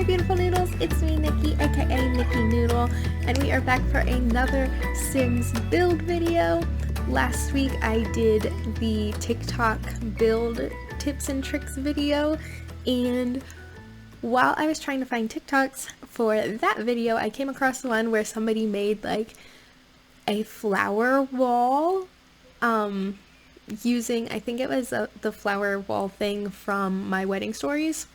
beautiful noodles, it's me Nikki, aka Nikki Noodle, and we are back for another Sims build video. Last week I did the TikTok build tips and tricks video, and while I was trying to find TikToks for that video, I came across one where somebody made like a flower wall using, I think it was the flower wall thing from my wedding stories.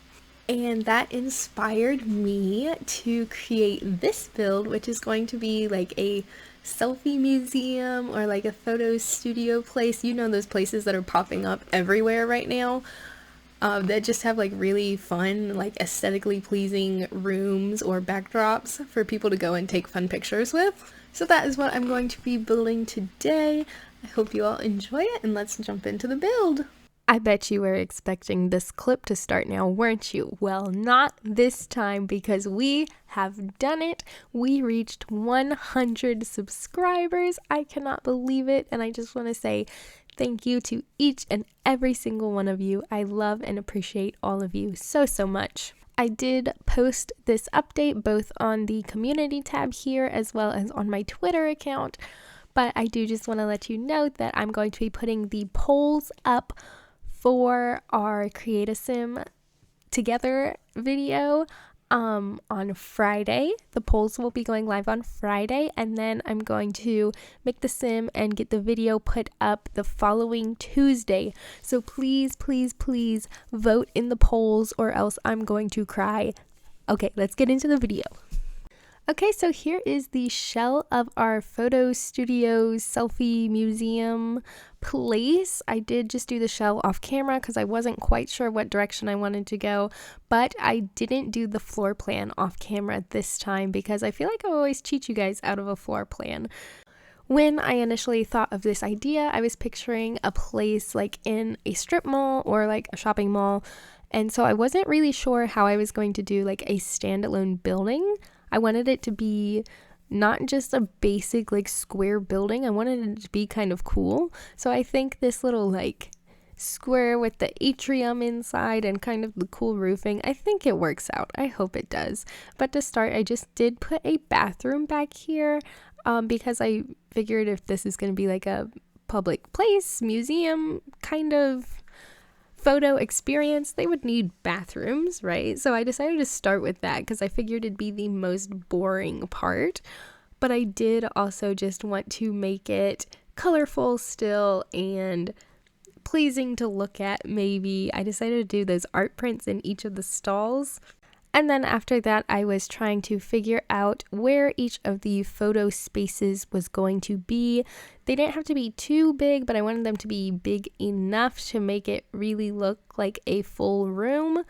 And that inspired me to create this build, which is going to be like a selfie museum or like a photo studio place. You know, those places that are popping up everywhere right now that just have like really fun, like aesthetically pleasing rooms or backdrops for people to go and take fun pictures with. So that is what I'm going to be building today. I hope you all enjoy it, and let's jump into the build. I bet you were expecting this clip to start now, weren't you? Well, not this time, because we have done it. We reached 100 subscribers. I cannot believe it, and I just want to say thank you to each and every single one of you. I love and appreciate all of you so much. I did post this update both on the community tab here as well as on my Twitter account, but I do just want to let you know that I'm going to be putting the polls up for our Create a Sim Together video on Friday. The polls will be going live on Friday, and then I'm going to make the sim and get the video put up the following Tuesday. So please vote in the polls, or else I'm going to cry. Okay, let's get into the video. Okay, so here is the shell of our photo studio selfie museum place. I did just do the shell off camera because I wasn't quite sure what direction I wanted to go, but I didn't do the floor plan off camera this time because I feel like I always cheat you guys out of a floor plan. When I initially thought of this idea, I was picturing a place like in a strip mall or like a shopping mall, and so I wasn't really sure how I was going to do like a standalone building. I wanted it to be not just a basic like square building. I wanted it to be kind of cool. So I think this little like square with the atrium inside and kind of the cool roofing, I think it works out. I hope it does. But to start, I just did put a bathroom back here because I figured if this is going to be like a public place, museum kind of photo experience, they would need bathrooms, right? So I decided to start with that because I figured it'd be the most boring part. But I did also just want to make it colorful still and pleasing to look at. Maybe I decided to do those art prints in each of the stalls. And then after that, I was trying to figure out where each of the photo spaces was going to be. They didn't have to be too big, but I wanted them to be big enough to make it really look like a full room.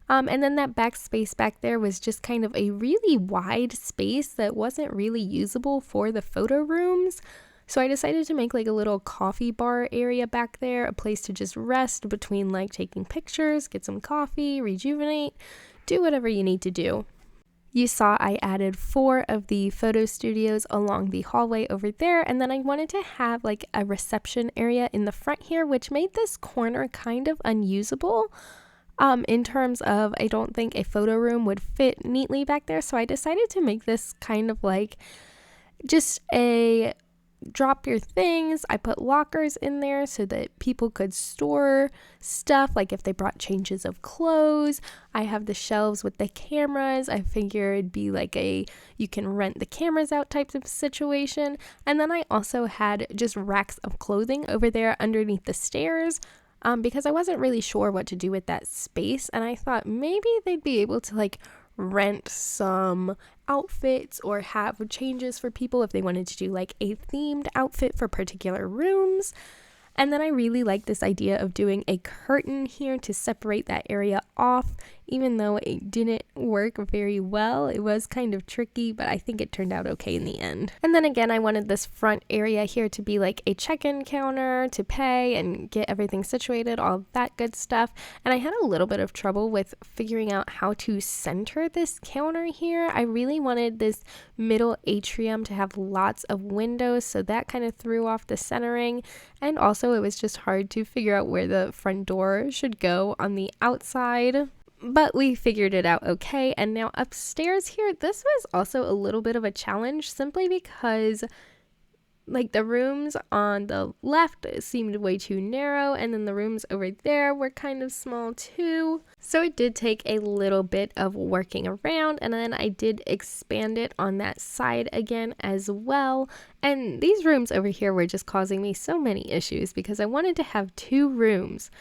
And then that back space back there was just kind of a really wide space that wasn't really usable for the photo rooms. So I decided to make like a little coffee bar area back there, a place to just rest between like taking pictures, get some coffee, rejuvenate, do whatever you need to do. You saw I added 4 of the photo studios along the hallway over there, and then I wanted to have like a reception area in the front here, which made this corner kind of unusable in terms of I don't think a photo room would fit neatly back there. So I decided to make this kind of like just a drop your things. I put lockers in there so that people could store stuff, like if they brought changes of clothes. I have the shelves with the cameras. I figure it'd be like a you can rent the cameras out type of situation. And then I also had just racks of clothing over there underneath the stairs because I wasn't really sure what to do with that space, and I thought maybe they'd be able to like rent some outfits or have changes for people if they wanted to do like a themed outfit for particular rooms. And then I really like this idea of doing a curtain here to separate that area off, even though it didn't work very well. It was kind of tricky, but I think it turned out okay in the end. And then again, I wanted this front area here to be like a check-in counter to pay and get everything situated, all that good stuff. And I had a little bit of trouble with figuring out how to center this counter here. I really wanted this middle atrium to have lots of windows, so that kind of threw off the centering. And also it was just hard to figure out where the front door should go on the outside. but we figured it out okay. And now upstairs here, this was also a little bit of a challenge simply because like the rooms on the left seemed way too narrow, and then the rooms over there were kind of small too. So it did take a little bit of working around, and then I did expand it on that side again as well. And these rooms over here were just causing me so many issues because I wanted to have 2 rooms.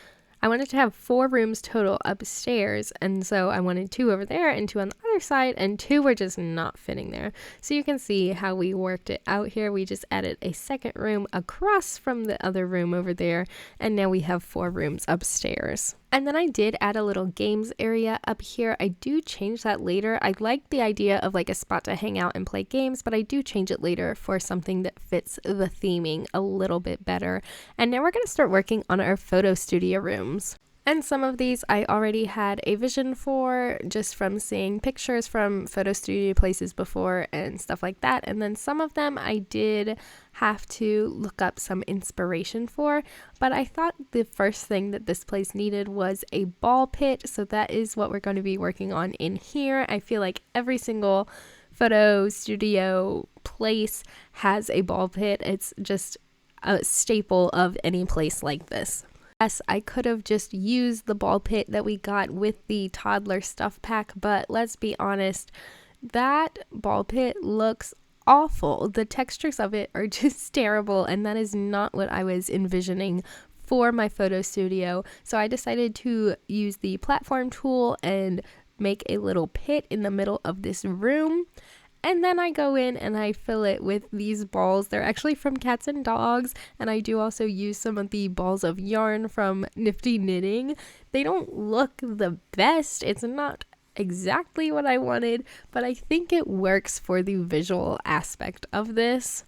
I wanted to have 4 rooms total upstairs, and so I wanted 2 over there and 2 on the other side, and 2 were just not fitting there. So you can see how we worked it out here. We just added a second room across from the other room over there, and now we have 4 rooms upstairs. And then I did add a little games area up here. I do change that later. I like the idea of like a spot to hang out and play games, but I do change it later for something that fits the theming a little bit better. And now we're going to start working on our photo studio rooms. And some of these I already had a vision for just from seeing pictures from photo studio places before and stuff like that. And then some of them I did have to look up some inspiration for. But I thought the first thing that this place needed was a ball pit. So that is what we're going to be working on in here. I feel like every single photo studio place has a ball pit. It's just a staple of any place like this. Yes, I could have just used the ball pit that we got with the toddler stuff pack, but let's be honest, that ball pit looks awful. The textures of it are just terrible, and that is not what I was envisioning for my photo studio. So I decided to use the platform tool and make a little pit in the middle of this room. And then I go in and I fill it with these balls. They're actually from Cats and Dogs. And I do also use some of the balls of yarn from Nifty Knitting. They don't look the best. It's not exactly what I wanted, but I think it works for the visual aspect of this.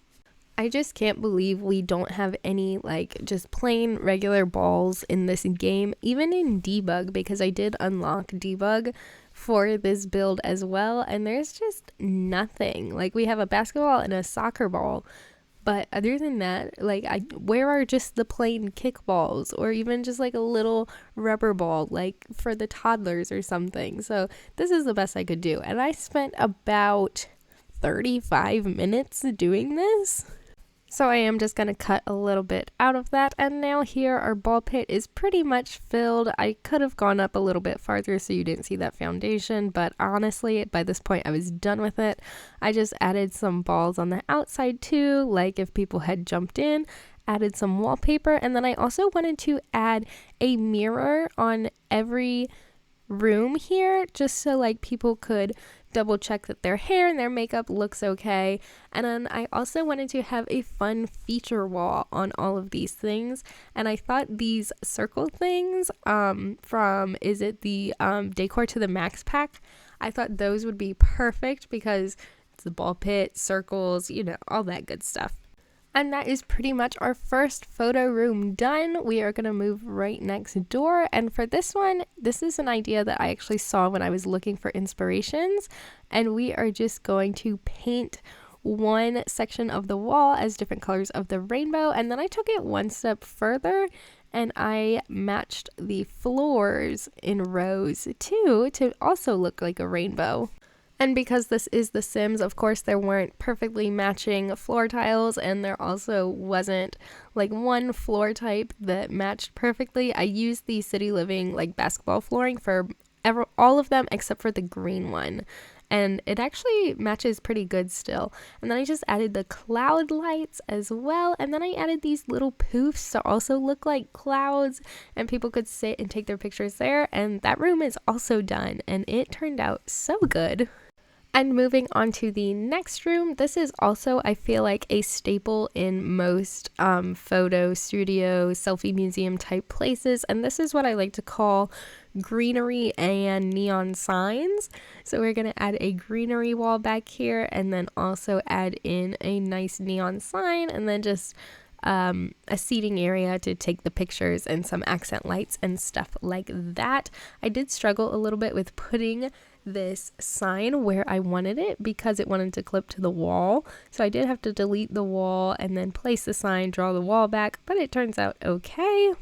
I just can't believe we don't have any like just plain regular balls in this game, even in debug, because I did unlock debug for this build as well, and there's just nothing. Like we have a basketball and a soccer ball, but other than that, like where are just the plain kickballs or even just like a little rubber ball like for the toddlers or something. So this is the best I could do, and I spent about 35 minutes doing this. So I am just going to cut a little bit out of that, and now here our ball pit is pretty much filled. I could have gone up a little bit farther so you didn't see that foundation, but honestly by this point I was done with it. I just added some balls on the outside too, like if people had jumped in, added some wallpaper, and then I also wanted to add a mirror on every room here just so like people could double check that their hair and their makeup looks okay. And then I also wanted to have a fun feature wall on all of these things, and I thought these circle things from is it the Decor to the Max pack, I thought those would be perfect because it's the ball pit, circles, you know, all that good stuff. And that is pretty much our first photo room done. We are going to move right next door. And for this one, this is an idea that I actually saw when I was looking for inspirations. And we are just going to paint one section of the wall as different colors of the rainbow. And then I took it one step further and I matched the floors in rows too to also look like a rainbow. And because this is The Sims, of course, there weren't perfectly matching floor tiles, and there also wasn't like one floor type that matched perfectly. I used the City Living like basketball flooring for all of them except for the green one, and it actually matches pretty good still. And then I just added the cloud lights as well, and then I added these little poofs to also look like clouds, and people could sit and take their pictures there. And that room is also done, and it turned out so good. And moving on to the next room, this is also, I feel like, a staple in most photo studio, selfie museum type places. And this is what I like to call greenery and neon signs. So we're going to add a greenery wall back here and then also add in a nice neon sign, and then just a seating area to take the pictures and some accent lights and stuff like that. I did struggle a little bit with putting this sign where I wanted it because it wanted to clip to the wall, so I did have to delete the wall and then place the sign, draw the wall back, but it turns out okay.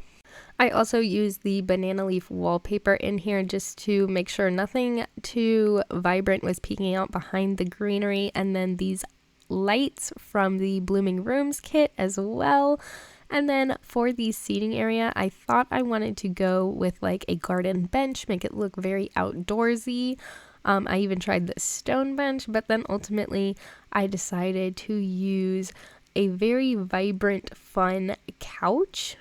I also used the banana leaf wallpaper in here just to make sure nothing too vibrant was peeking out behind the greenery, and then these lights from the Blooming Rooms kit as well. And then for the seating area, I thought I wanted to go with like a garden bench, make it look very outdoorsy. I even tried the stone bench, but then ultimately I decided to use a very vibrant, fun couch.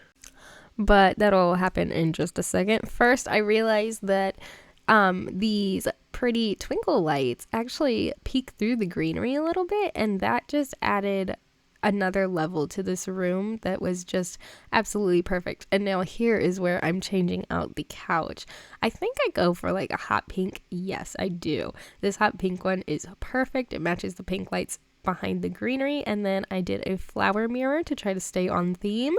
But that'll happen in just a second. First, I realized that these pretty twinkle lights actually peek through the greenery a little bit, and that just added another level to this room that was just absolutely perfect. And now here is where I'm changing out the couch. I think I go for like a hot pink. Yes, I do. This hot pink one is perfect. It matches the pink lights behind the greenery, and then I did a flower mirror to try to stay on theme.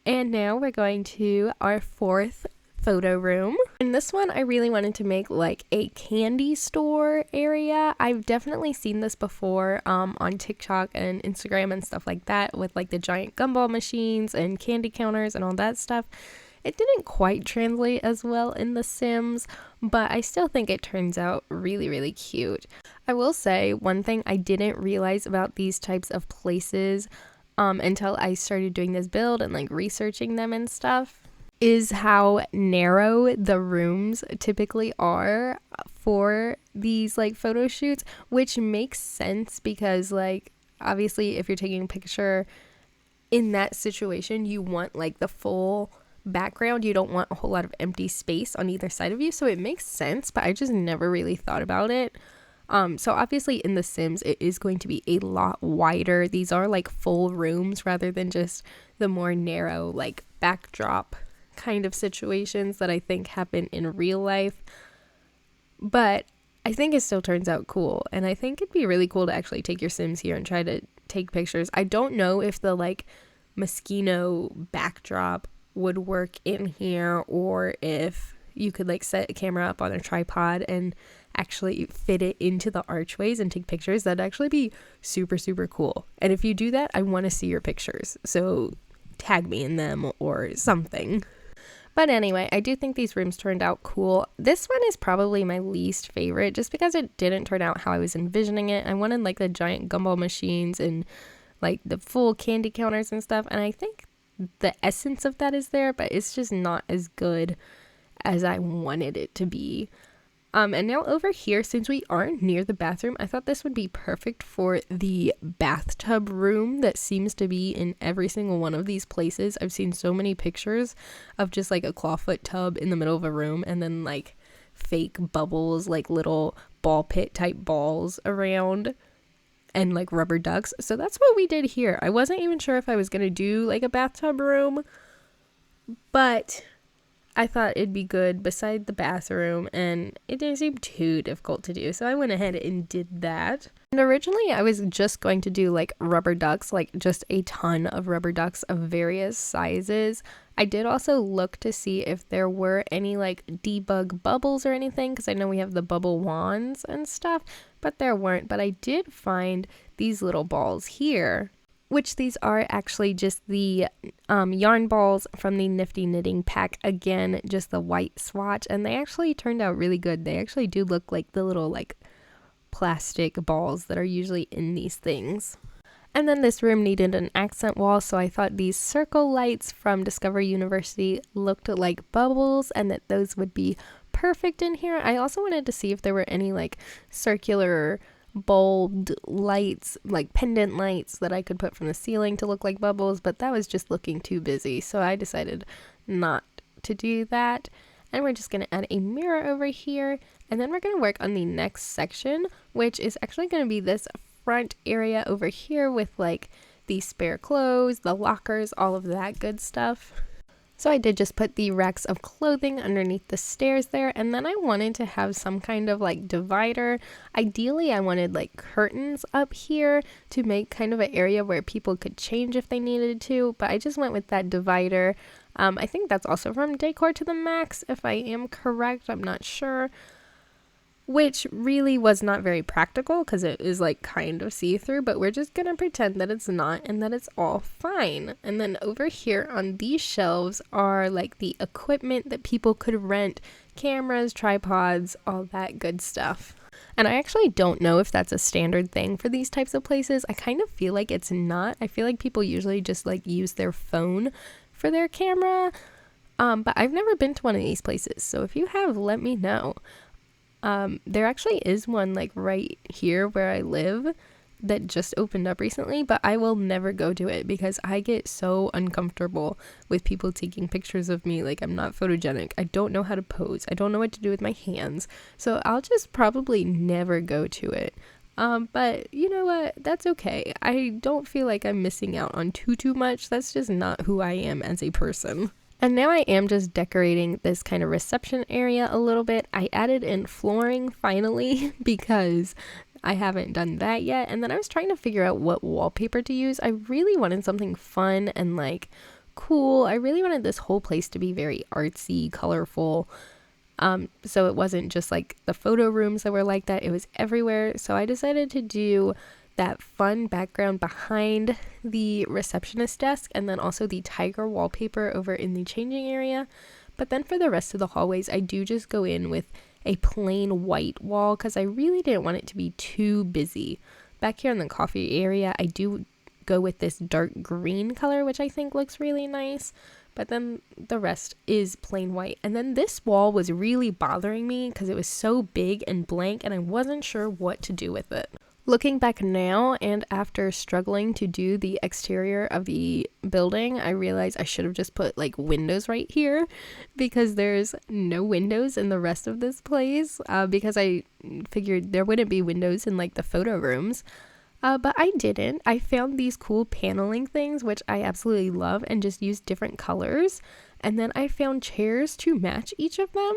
And now we're going to our fourth photo room. In this one, I really wanted to make like a candy store area. I've definitely seen this before on TikTok and Instagram and stuff like that, with like the giant gumball machines and candy counters and all that stuff. It didn't quite translate as well in The Sims, but I still think it turns out really, really cute. I will say one thing I didn't realize about these types of places until I started doing this build and like researching them and stuff, is how narrow the rooms typically are for these like photo shoots, which makes sense because like obviously if you're taking a picture in that situation, you want like the full background. You don't want a whole lot of empty space on either side of you, so it makes sense, but I just never really thought about it. So obviously in The Sims, it is going to be a lot wider. These are like full rooms rather than just the more narrow like backdrop kind of situations that I think happen in real life. But I think it still turns out cool, and I think it'd be really cool to actually take your Sims here and try to take pictures. I don't know if the like Moschino backdrop would work in here, or if you could like set a camera up on a tripod and actually fit it into the archways and take pictures. That'd actually be super, super cool. And if you do that, I want to see your pictures, so tag me in them or something. But anyway, I do think these rooms turned out cool. This one is probably my least favorite just because it didn't turn out how I was envisioning it. I wanted like the giant gumball machines and like the full candy counters and stuff, and I think the essence of that is there, but it's just not as good as I wanted it to be. And now over here, since we aren't near the bathroom, I thought this would be perfect for the bathtub room that seems to be in every single one of these places. I've seen so many pictures of just like a clawfoot tub in the middle of a room and then like fake bubbles, like little ball pit type balls around, and like rubber ducks. So that's what we did here. I wasn't even sure if I was going to do like a bathtub room, but I thought it'd be good beside the bathroom, and it didn't seem too difficult to do, so I went ahead and did that. And originally I was just going to do like rubber ducks, like just a ton of rubber ducks of various sizes. I did also look to see if there were any like debug bubbles or anything, because I know we have the bubble wands and stuff, but there weren't. But I did find these little balls here, which these are actually just the yarn balls from the Nifty Knitting pack. Again, just the white swatch, and they actually turned out really good. They actually do look like the little like plastic balls that are usually in these things. And then this room needed an accent wall, so I thought these circle lights from Discover University looked like bubbles and that those would be perfect in here. I also wanted to see if there were any like circular bulbed lights, like pendant lights that I could put from the ceiling to look like bubbles, but that was just looking too busy, so I decided not to do that. And we're just going to add a mirror over here, and then we're going to work on the next section, which is actually going to be this front area over here with like the spare clothes, the lockers, all of that good stuff. So I did just put the racks of clothing underneath the stairs there, and then I wanted to have some kind of like divider. Ideally, I wanted like curtains up here to make kind of an area where people could change if they needed to, but I just went with that divider. I think that's also from Decor to the Max, if I am correct, I'm not sure. which really was not very practical because it is like kind of see-through, but we're just gonna pretend that it's not and that it's all fine. And then over here on these shelves are like the equipment that people could rent, cameras, tripods, all that good stuff. And I actually don't know if that's a standard thing for these types of places. I kind of feel like it's not. I feel like people usually just like use their phone for their camera. But I've never been to one of these places, so if you have, let me know. There actually is one like right here where I live that just opened up recently, but I will never go to it because I get so uncomfortable with people taking pictures of me. Like, I'm not photogenic. I don't know how to pose. I don't know what to do with my hands. So I'll just probably never go to it. But you know what? That's okay. I don't feel like I'm missing out on too much. That's just not who I am as a person. And now I am just decorating this kind of reception area a little bit. I added in flooring finally because I haven't done that yet. And then I was trying to figure out what wallpaper to use. I really wanted something fun and like cool. I really wanted this whole place to be very artsy, colorful. So it wasn't just like the photo rooms that were like that. It was everywhere. So I decided to do that fun background behind the receptionist desk and then also the tiger wallpaper over in the changing area. But then for the rest of the hallways, I do just go in with a plain white wall because I really didn't want it to be too busy. Back here in the coffee area, I do go with this dark green color, which I think looks really nice. But then the rest is plain white. And then this wall was really bothering me because it was so big and blank and I wasn't sure what to do with it. Looking back now, and after struggling to do the exterior of the building, I realized I should have just put like windows right here because there's no windows in the rest of this place because I figured there wouldn't be windows in like the photo rooms. But I didn't. I found these cool paneling things, which I absolutely love, and just used different colors. And then I found chairs to match each of them.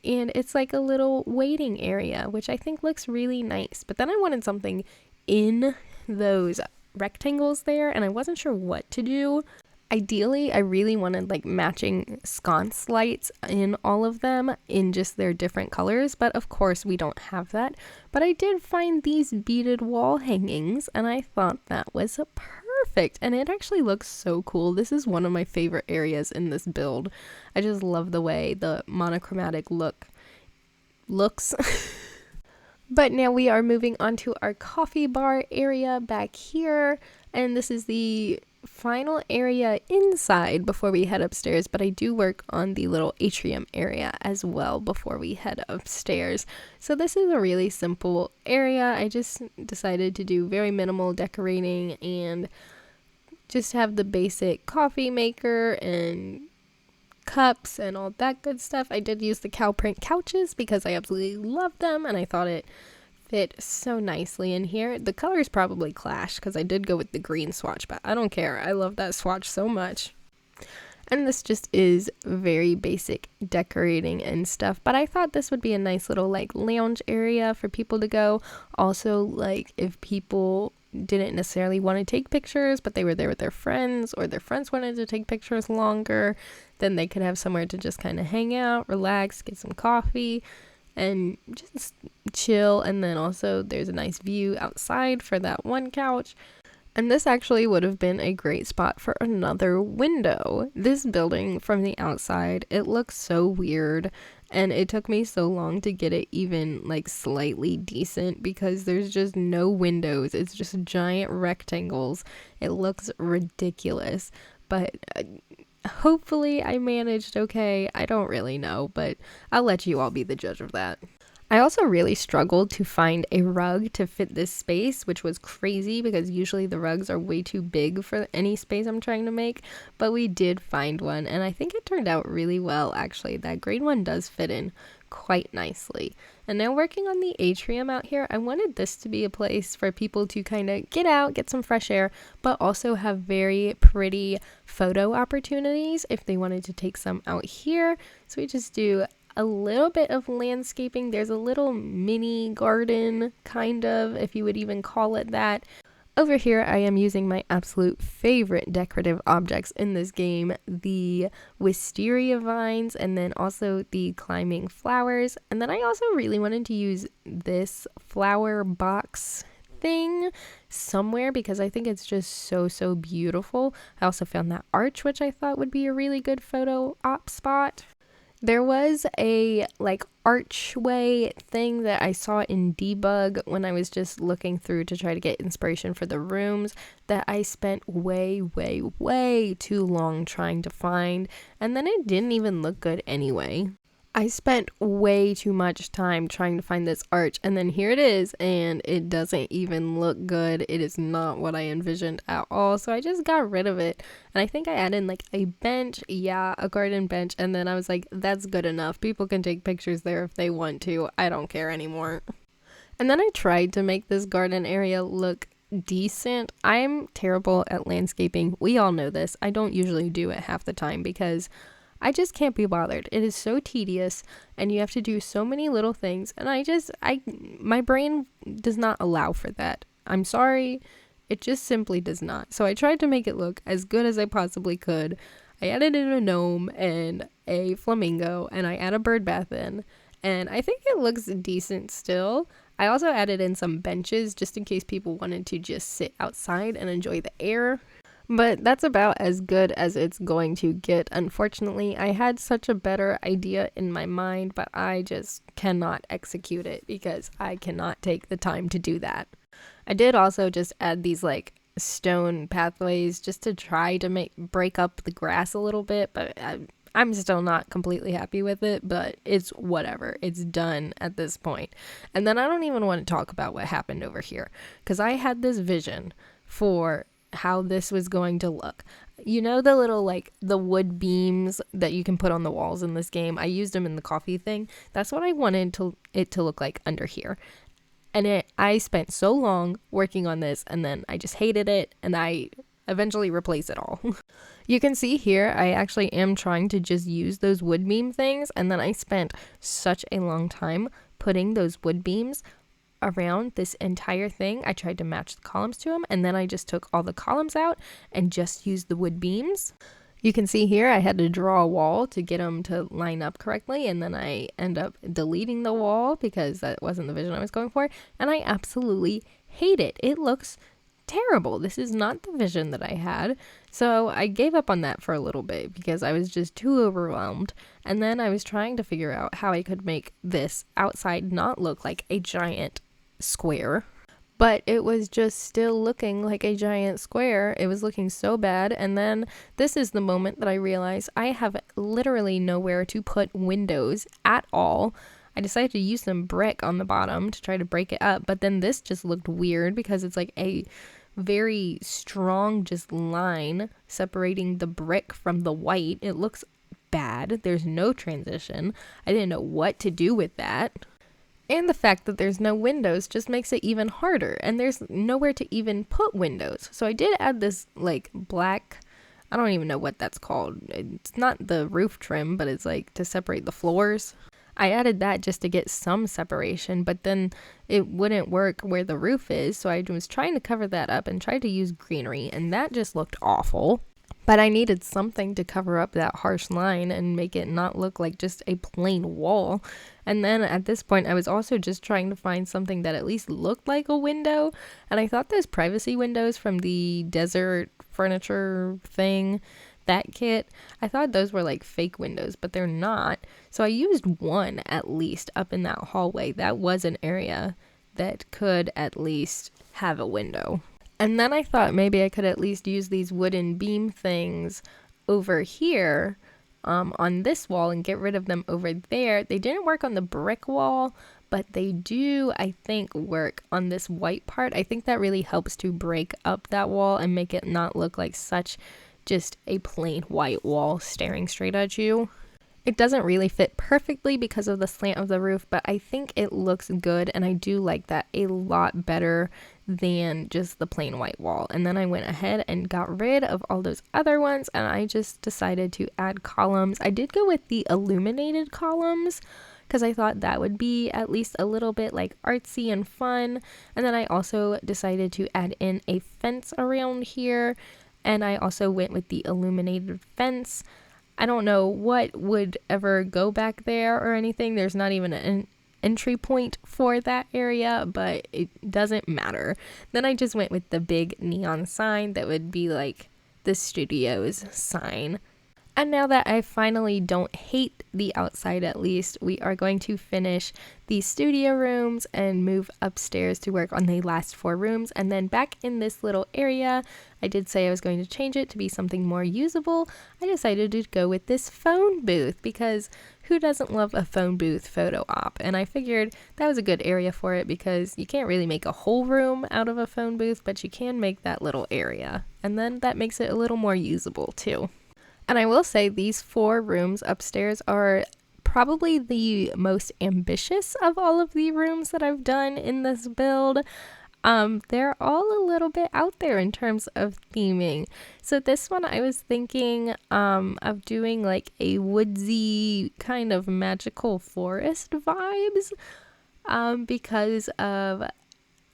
And it's like a little waiting area, which I think looks really nice. But then I wanted something in those rectangles there, and I wasn't sure what to do. Ideally, I really wanted like matching sconce lights in all of them in just their different colors, but of course we don't have that. But I did find these beaded wall hangings, and I thought that was perfect, and it actually looks so cool. This is one of my favorite areas in this build. I just love the way the monochromatic looks. But now we are moving on to our coffee bar area back here, and this is the final area inside before we head upstairs, but I do work on the little atrium area as well before we head upstairs. So this is a really simple area. I just decided to do very minimal decorating and just have the basic coffee maker and cups and all that good stuff. I did use the cow print couches because I absolutely love them and I thought it fit so nicely in here. The colors probably clash because I did go with the green swatch, but I don't care. I love that swatch so much. And this just is very basic decorating and stuff, but I thought this would be a nice little like lounge area for people to go. Also, like if people didn't necessarily want to take pictures, but they were there with their friends, or their friends wanted to take pictures longer, then they could have somewhere to just kind of hang out, relax, get some coffee, and just chill. And then also there's a nice view outside for that one couch. And this actually would have been a great spot for another window. This building from the outside, it looks so weird, and it took me so long to get it even like slightly decent because there's just no windows. It's just giant rectangles. It looks ridiculous, but hopefully I managed okay. I don't really know, but I'll let you all be the judge of that. I also really struggled to find a rug to fit this space, which was crazy because usually the rugs are way too big for any space I'm trying to make, but we did find one, and I think it turned out really well actually. That green one does fit in quite nicely. And now working on the atrium out here, I wanted this to be a place for people to kind of get out, get some fresh air, but also have very pretty photo opportunities if they wanted to take some out here. So we just do a little bit of landscaping. There's a little mini garden, kind of, if you would even call it that. Over here, I am using my absolute favorite decorative objects in this game, the wisteria vines, and then also the climbing flowers. And then I also really wanted to use this flower box thing somewhere because I think it's just so beautiful. I also found that arch, which I thought would be a really good photo op spot. There was a archway thing that I saw in debug when I was just looking through to try to get inspiration for the rooms that I spent way too long trying to find, and then it didn't even look good anyway. I spent way too much time trying to find this arch, and then here it is, and it doesn't even look good. It is not what I envisioned at all, so I just got rid of it. And I think I added a bench, a garden bench, and then I was like, that's good enough. People can take pictures there if they want to. I don't care anymore. And then I tried to make this garden area look decent. I'm terrible at landscaping. We all know this. I don't usually do it half the time because I just can't be bothered. It is so tedious and you have to do so many little things, and my brain does not allow for that. I'm sorry. It just simply does not. So I tried to make it look as good as I possibly could. I added in a gnome and a flamingo, and I add a bird bath in, and I think it looks decent still. I also added in some benches just in case people wanted to just sit outside and enjoy the air. But that's about as good as it's going to get. Unfortunately, I had such a better idea in my mind, but I just cannot execute it because I cannot take the time to do that. I did also just add these stone pathways just to try to break up the grass a little bit, but I'm still not completely happy with it, but it's whatever. It's done at this point. And then I don't even want to talk about what happened over here because I had this vision for how this was going to look. You know the little the wood beams that you can put on the walls in this game? I used them in the coffee thing. That's what I wanted it to look like under here. And I spent so long working on this, and then I just hated it, and I eventually replaced it all. You can see here I actually am trying to just use those wood beam things, and then I spent such a long time putting those wood beams around this entire thing. I tried to match the columns to them, and then I just took all the columns out and just used the wood beams. You can see here I had to draw a wall to get them to line up correctly, and then I end up deleting the wall because that wasn't the vision I was going for, and I absolutely hate it. It looks terrible. This is not the vision that I had. So I gave up on that for a little bit because I was just too overwhelmed. And then I was trying to figure out how I could make this outside not look like a giant square, but it was just still looking like a giant square. It was looking so bad. And then this is the moment that I realized I have literally nowhere to put windows at all. I decided to use some brick on the bottom to try to break it up, but then this just looked weird because it's a very strong just line separating the brick from the white. It looks bad. There's no transition. I didn't know what to do with that. And the fact that there's no windows just makes it even harder, and there's nowhere to even put windows. So I did add this black, I don't even know what that's called. It's not the roof trim, but it's to separate the floors. I added that just to get some separation, but then it wouldn't work where the roof is, so I was trying to cover that up and tried to use greenery, and that just looked awful. But I needed something to cover up that harsh line and make it not look like just a plain wall. And then at this point, I was also just trying to find something that at least looked like a window. And I thought those privacy windows from the desert furniture thing, that kit, I thought those were fake windows, but they're not. So I used one at least up in that hallway. That was an area that could at least have a window. And then I thought maybe I could at least use these wooden beam things over here on this wall and get rid of them over there. They didn't work on the brick wall, but they do, I think, work on this white part. I think that really helps to break up that wall and make it not look like such just a plain white wall staring straight at you. It doesn't really fit perfectly because of the slant of the roof, but I think it looks good, and I do like that a lot better than just the plain white wall. And then I went ahead and got rid of all those other ones, and I just decided to add columns. I did go with the illuminated columns because I thought that would be at least a little bit like artsy and fun. And then I also decided to add in a fence around here, and I also went with the illuminated fence. I don't know what would ever go back there or anything. There's not even an entry point for that area, but it doesn't matter. Then I just went with the big neon sign that would be like the studio's sign. And now that I finally don't hate the outside, at least, we are going to finish the studio rooms and move upstairs to work on the last 4 rooms. And then back in this little area, I did say I was going to change it to be something more usable. I decided to go with this phone booth because who doesn't love a phone booth photo op? And I figured that was a good area for it because you can't really make a whole room out of a phone booth, but you can make that little area. And then that makes it a little more usable too. And I will say these 4 rooms upstairs are probably the most ambitious of all of the rooms that I've done in this build. They're all a little bit out there in terms of theming. So this one I was thinking of doing like a woodsy kind of magical forest vibes because of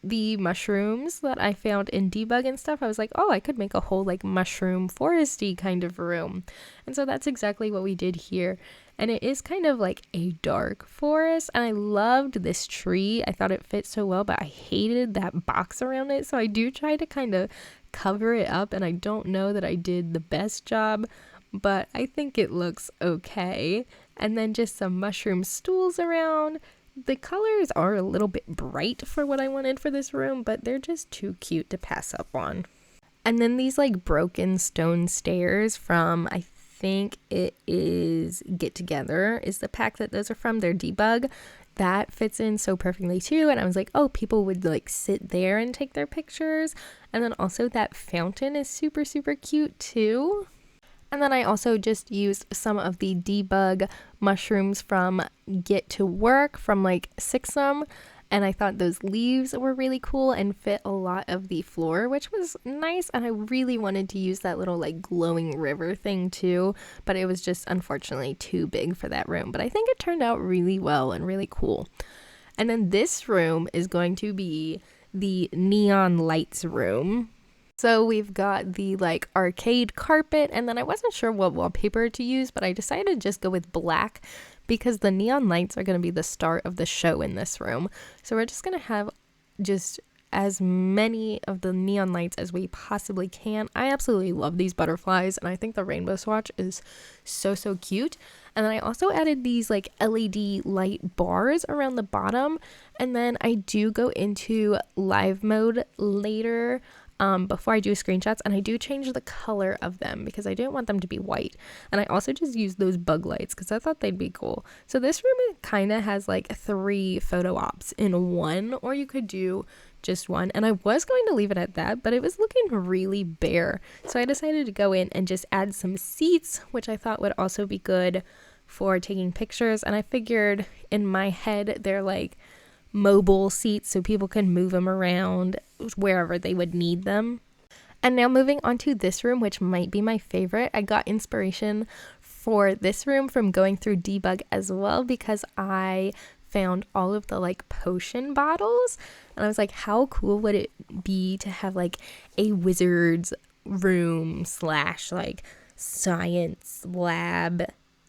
the mushrooms that I found in debug and stuff. I was like, oh, I could make a whole like mushroom foresty kind of room. And so that's exactly what we did here. And it is kind of like a dark forest, and I loved this tree. I thought it fit so well, but I hated that box around it. So I do try to kind of cover it up, and I don't know that I did the best job, but I think it looks okay. And then just some mushroom stools around. The colors are a little bit bright for what I wanted for this room, but they're just too cute to pass up on. And then these like broken stone stairs from, I think it is Get Together is the pack that those are from, their debug. That fits in so perfectly too. And I was like, oh, people would like sit there and take their pictures. And then also that fountain is super, super cute too. And then I also just used some of the debug mushrooms from Get to Work from like Sixum. And I thought those leaves were really cool and fit a lot of the floor, which was nice. And I really wanted to use that little like glowing river thing too, but it was just unfortunately too big for that room. But I think it turned out really well and really cool. And then this room is going to be the neon lights room. So we've got the like arcade carpet, and then I wasn't sure what wallpaper to use, but I decided to just go with black because the neon lights are going to be the start of the show in this room. So we're just going to have just as many of the neon lights as we possibly can. I absolutely love these butterflies, and I think the rainbow swatch is so, so cute. And then I also added these like LED light bars around the bottom, and then I do go into live mode later before I do screenshots, and I do change the color of them because I didn't want them to be white. And I also just used those bug lights because I thought they'd be cool. So this room kind of has like 3 photo ops in one, or you could do just one. And I was going to leave it at that, but it was looking really bare. So I decided to go in and just add some seats, which I thought would also be good for taking pictures. And I figured in my head they're like mobile seats so people can move them around wherever they would need them. And now moving on to this room, which might be my favorite. I got inspiration for this room from going through debug as well because I found all of the like potion bottles, and I was like, how cool would it be to have like a wizard's room / like science lab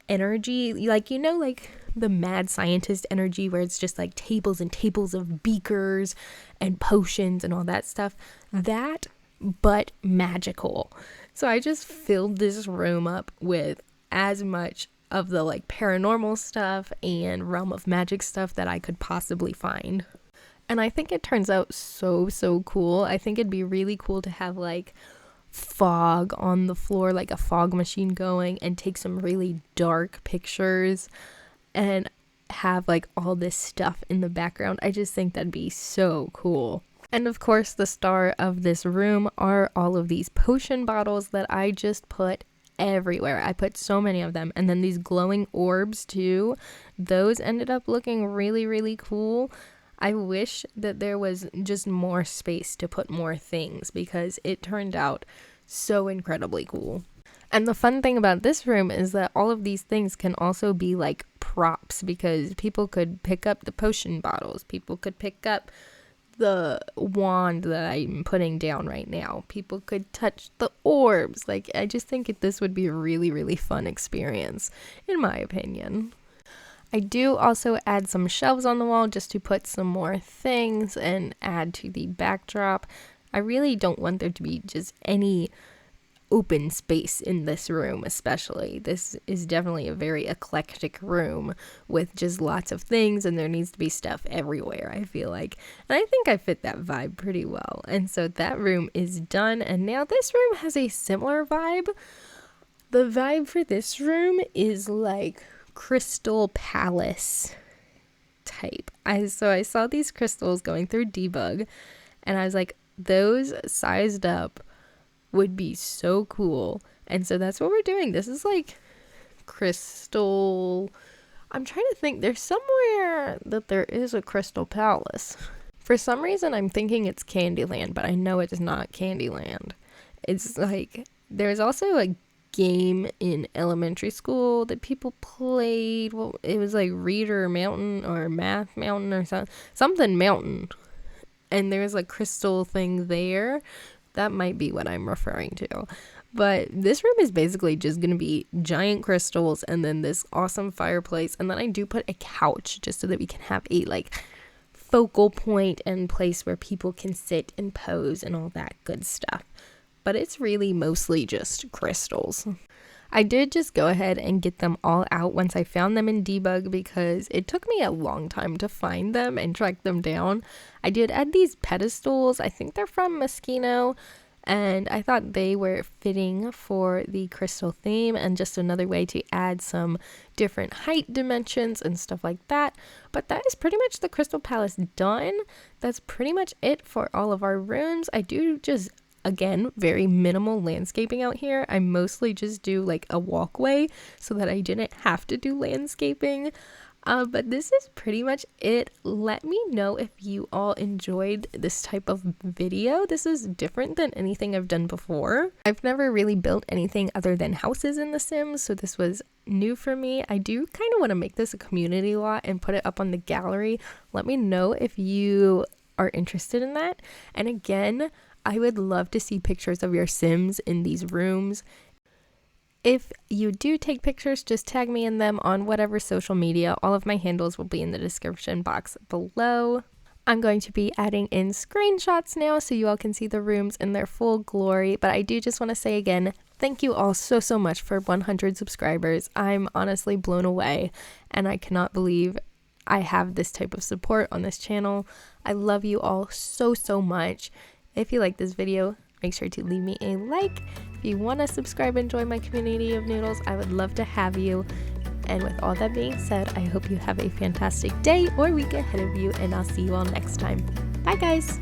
energy, like, you know, like the mad scientist energy where it's just like tables and tables of beakers and potions and all that stuff. That, but magical. So I just filled this room up with as much of the like paranormal stuff and realm of magic stuff that I could possibly find. And I think it turns out so, so cool. I think it'd be really cool to have like fog on the floor, like a fog machine going, and take some really dark pictures and have like all this stuff in the background. I just think that'd be so cool. And of course, the star of this room are all of these potion bottles that I just put everywhere. I put so many of them. And then these glowing orbs too. Those ended up looking really, really cool. I wish that there was just more space to put more things because it turned out so incredibly cool. And the fun thing about this room is that all of these things can also be like props, because people could pick up the potion bottles, people could pick up the wand that I'm putting down right now, people could touch the orbs. Like, I just think this would be a really, really fun experience, in my opinion. I do also add some shelves on the wall just to put some more things and add to the backdrop. I really don't want there to be just any open space in this room, especially. This is definitely a very eclectic room with just lots of things, and there needs to be stuff everywhere, I feel like. And I think I fit that vibe pretty well. And so that room is done, and now this room has a similar vibe. The vibe for this room is like Crystal Palace type. I saw these crystals going through debug, and I was like, those sized up would be so cool. And so that's what we're doing. This is like crystal. I'm trying to think. There's somewhere that there is a Crystal Palace. For some reason, I'm thinking it's Candyland, but I know it's not Candyland. It's like, there's also a game in elementary school that people played. Well, it was like Reader Mountain or Math Mountain or something Mountain. And there's a crystal thing there. That might be what I'm referring to. But this room is basically just going to be giant crystals and then this awesome fireplace. And then I do put a couch just so that we can have a like focal point and place where people can sit and pose and all that good stuff. But it's really mostly just crystals. I did just go ahead and get them all out once I found them in debug, because it took me a long time to find them and track them down. I did add these pedestals. I think they're from Moschino, and I thought they were fitting for the crystal theme and just another way to add some different height dimensions and stuff like that. But that is pretty much the Crystal Palace done. That's pretty much it for all of our rooms. I do just, again, very minimal landscaping out here. I mostly just do like a walkway so that I didn't have to do landscaping. But this is pretty much it. Let me know if you all enjoyed this type of video. This is different than anything I've done before. I've never really built anything other than houses in The Sims, so this was new for me. I do kind of want to make this a community lot and put it up on the gallery. Let me know if you are interested in that. And again, I would love to see pictures of your Sims in these rooms. If you do take pictures, just tag me in them on whatever social media. All of my handles will be in the description box below. I'm going to be adding in screenshots now so you all can see the rooms in their full glory. But I do just want to say again, thank you all so much for 100 subscribers. I'm honestly blown away, and I cannot believe I have this type of support on this channel. I love you all so much. If you like this video, make sure to leave me a like. If you want to subscribe and join my community of noodles, I would love to have you. And with all that being said, I hope you have a fantastic day or week ahead of you, and I'll see you all next time. Bye guys!